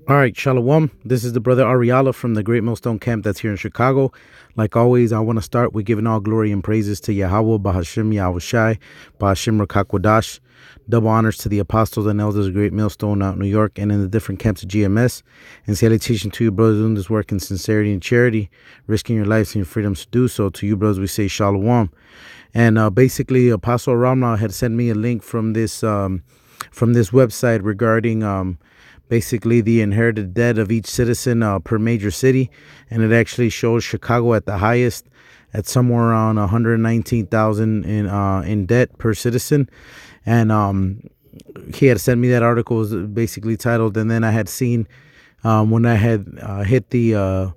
All right, Shalom. This is the brother Ariala from the Great Millstone Camp that's here in Chicago. Like always, I want to start with giving all glory and praises to Yahweh, Bahashim, Yahushai, Bahashim, Rakakwadash. Double honors to the apostles and elders of Great Millstone out in New York and in the different camps of GMS. And salutation to you, brothers, doing this work in sincerity and charity, risking your lives and your freedoms to do so. To you, brothers, we say Shalom. And basically, Apostle Ramna had sent me a link from this website regarding basically the inherited debt of each citizen per major city, and it actually shows Chicago at the highest, at somewhere around 119,000 in debt per citizen. And he had sent me that article, was basically titled, and then I had seen when I had hit the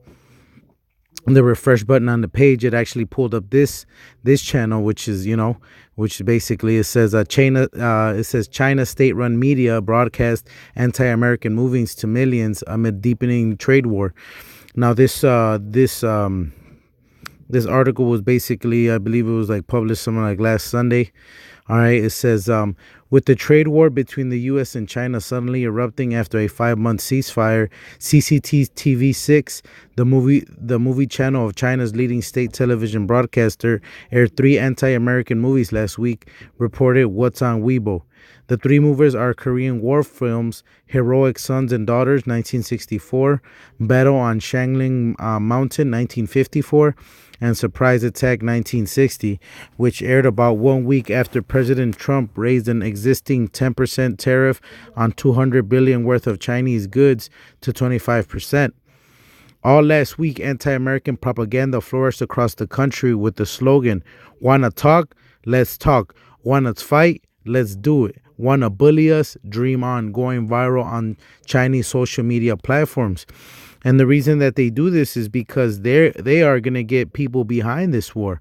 refresh button on the page, it actually pulled up this channel, which is, which basically it says China state-run media broadcast anti-American movements to millions amid deepening trade war. Now this article was basically, I believe it was like published something like last Sunday. All right, it says, with the trade war between the U.S. and China suddenly erupting after a 5-month ceasefire, CCTV 6, the movie channel of China's leading state television broadcaster, aired 3 anti-American movies last week, reported What's on Weibo. The 3 movies are Korean war films: Heroic Sons and Daughters, 1964, Battle on Shangling Mountain, 1954, and Surprise Attack, 1960, which aired about 1 week after President Trump raised an existing 10% tariff on $200 billion worth of Chinese goods to 25%. All last week, anti-American propaganda flourished across the country with the slogan, "Wanna talk? Let's talk. Wanna fight? Let's do it. Wanna bully us? Dream on," going viral on Chinese social media platforms. And the reason that they do this is because they are going to get people behind this war.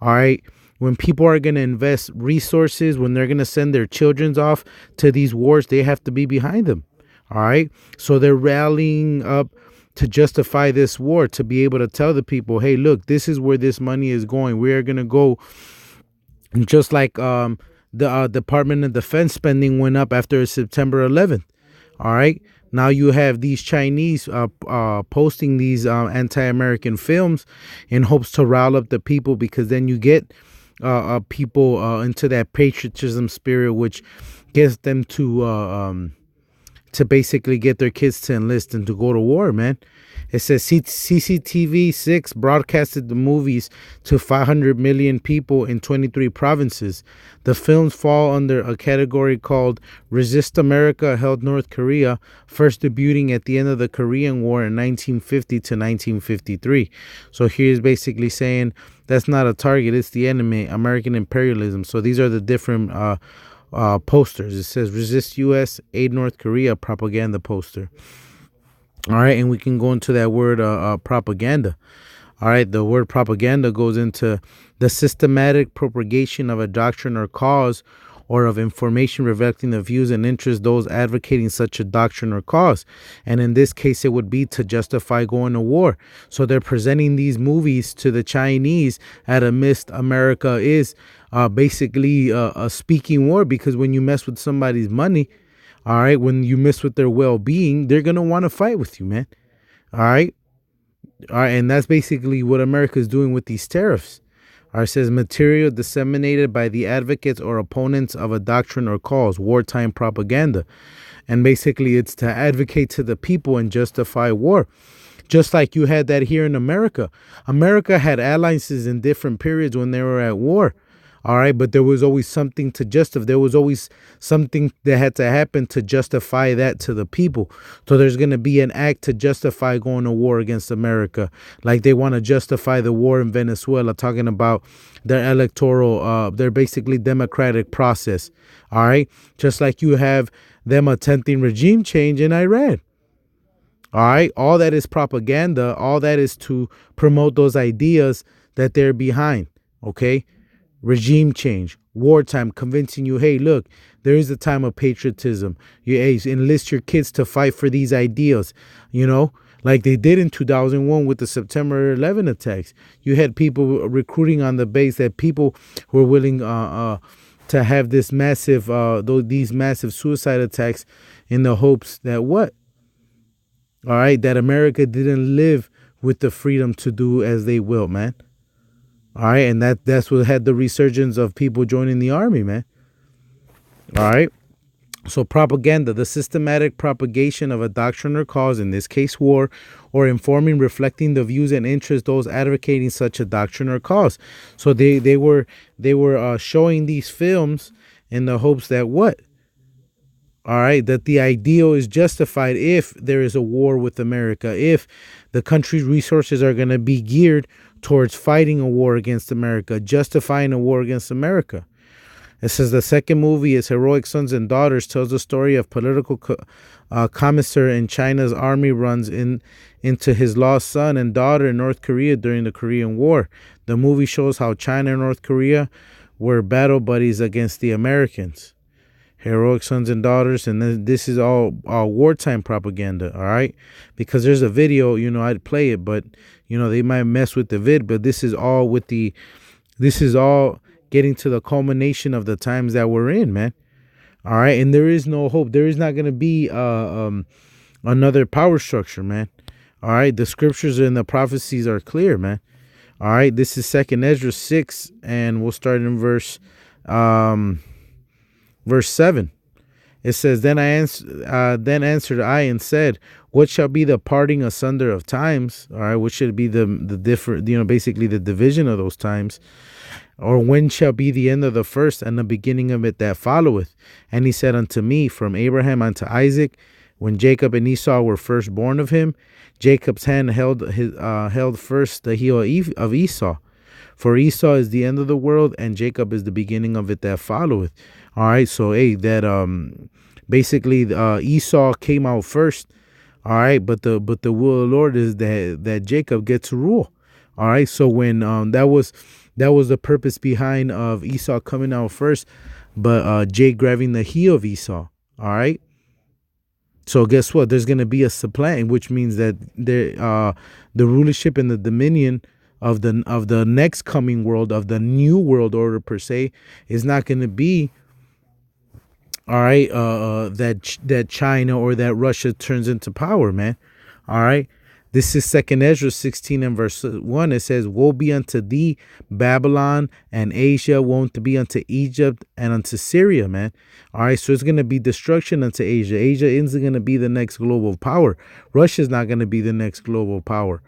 All right. When people are going to invest resources, when they're going to send their children off to these wars, they have to be behind them. All right. So they're rallying up to justify this war, to be able to tell the people, hey, look, this is where this money is going. We are going to go, just like the Department of Defense spending went up after September 11th. All right. Now you have these Chinese posting these anti-American films in hopes to rile up the people, because then you get people into that patriotism spirit, which gets them to basically get their kids to enlist and to go to war, man. It says CCTV 6 broadcasted the movies to 500 million people in 23 provinces. The films fall under a category called Resist America Held North Korea, first debuting at the end of the Korean War in 1950 to 1953. So here's basically saying that's not a target, it's the enemy, American imperialism. So these are the different posters. It says Resist US, Aid North Korea propaganda poster. All right, and we can go into that word propaganda. All right, the word propaganda goes into the systematic propagation of a doctrine or cause, or of information reflecting the views and interests of those advocating such a doctrine or cause. And in this case, it would be to justify going to war. So they're presenting these movies to the Chinese at a mist America is basically a speaking war, because when you mess with somebody's money, all right, when you mess with their well-being, they're going to want to fight with you, man. All right. All right. And that's basically what America is doing with these tariffs. All right. It says material disseminated by the advocates or opponents of a doctrine or cause, wartime propaganda. And basically it's to advocate to the people and justify war. Just like you had that here in America. America had alliances in different periods when they were at war. All right, but there was always something to justify. There was always something that had to happen to justify that to the people. So there's going to be an act to justify going to war against America. Like they want to justify the war in Venezuela, talking about their electoral, their basically democratic process. All right, just like you have them attempting regime change in Iran. All right, all that is propaganda. All that is to promote those ideas that they're behind. Okay. Regime change, wartime, convincing you, hey, look, there is a time of patriotism. You enlist your kids to fight for these ideals, like they did in 2001 with the September 11 attacks. You had people recruiting on the base, that people were willing to have these massive suicide attacks in the hopes that what? All right, that America didn't live with the freedom to do as they will, man. All right, and that's what had the resurgence of people joining the army, man. All right. So propaganda, the systematic propagation of a doctrine or cause, in this case war, or informing, reflecting the views and interests those advocating such a doctrine or cause. So they were showing these films in the hopes that what? All right, that the ideal is justified if there is a war with America, if the country's resources are going to be geared towards fighting a war against America, justifying a war against America. It says the second movie is Heroic Sons and Daughters, tells the story of political commissar in China's army runs into his lost son and daughter in North Korea during the Korean War. The movie shows how China and North Korea were battle buddies against the Americans. Heroic Sons and Daughters, and this is all wartime propaganda, all right? Because there's a video, I'd play it, but, they might mess with the vid, but this is all getting to the culmination of the times that we're in, man. All right, and there is no hope. There is not going to be another power structure, man. All right, the scriptures and the prophecies are clear, man. All right, this is 2nd Ezra 6, and we'll start in verse 7. It says, then answered I and said, what shall be the parting asunder of times? All right, what should be the different, basically the division of those times? Or when shall be the end of the first and the beginning of it that followeth? And he said unto me, from Abraham unto Isaac, when Jacob and Esau were first born of him, Jacob's hand held first the heel of Esau. For Esau is the end of the world, and Jacob is the beginning of it that followeth. All right, so basically Esau came out first. All right, but the will of the Lord is that Jacob gets to rule. All right, so when that was the purpose behind of Esau coming out first, but Jake grabbing the heel of Esau. All right. So guess what? There's going to be a supplanting, which means that the rulership and the dominion of the next coming world, of the new world order per se, is not going to be, all right, that China or that Russia turns into power, man. All right. This is 2nd Ezra 16 and verse 1. It says, woe be unto thee, Babylon and Asia, woe to be unto Egypt and unto Syria, man. All right, so it's going to be destruction unto Asia. Asia isn't going to be the next global power. Russia's not going to be the next global power.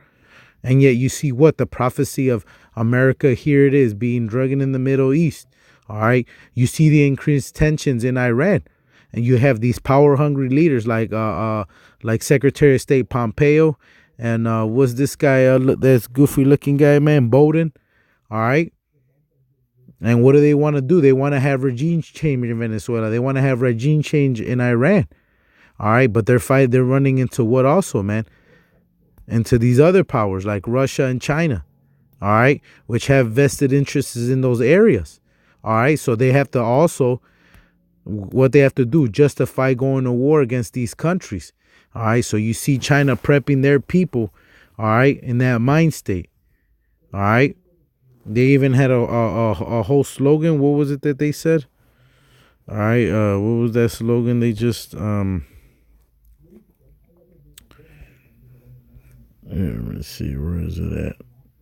And yet you see what? The prophecy of America, here it is, being dragged in the Middle East. All right, you see the increased tensions in Iran. And you have these power-hungry leaders like Secretary of State Pompeo, and what's this guy, this goofy-looking guy, man, Biden, all right? And what do they want to do? They want to have regime change in Venezuela. They want to have regime change in Iran, all right? But they're running into what also, man? Into these other powers like Russia and China, all right? Which have vested interests in those areas, all right? So they have to also, what they have to do, justify going to war against these countries. All right, so you see China prepping their people, all right, in that mind state. All right, they even had a whole slogan. What was it that they said? All right, what was that slogan? They just let's see, where is it at?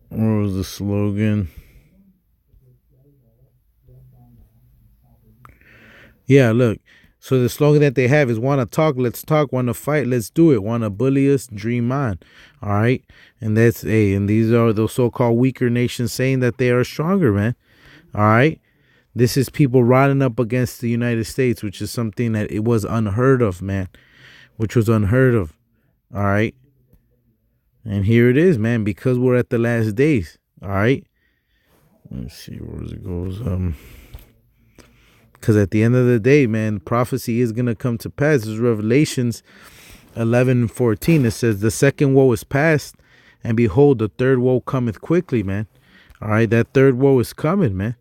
Where was the slogan? Yeah, look. So the slogan that they have is, want to talk, let's talk. Want to fight, let's do it. Want to bully us, dream on. All right. And and these are those so-called weaker nations saying that they are stronger, man. All right. This is people riding up against the United States, which is something that it was unheard of, man. Which was unheard of. All right. And here it is, man, because we're at the last days. All right. Let's see where it goes. Because at the end of the day, man, prophecy is going to come to pass. This is Revelations 11:14. It says, the second woe is past, and behold, the third woe cometh quickly, man. All right, that third woe is coming, man.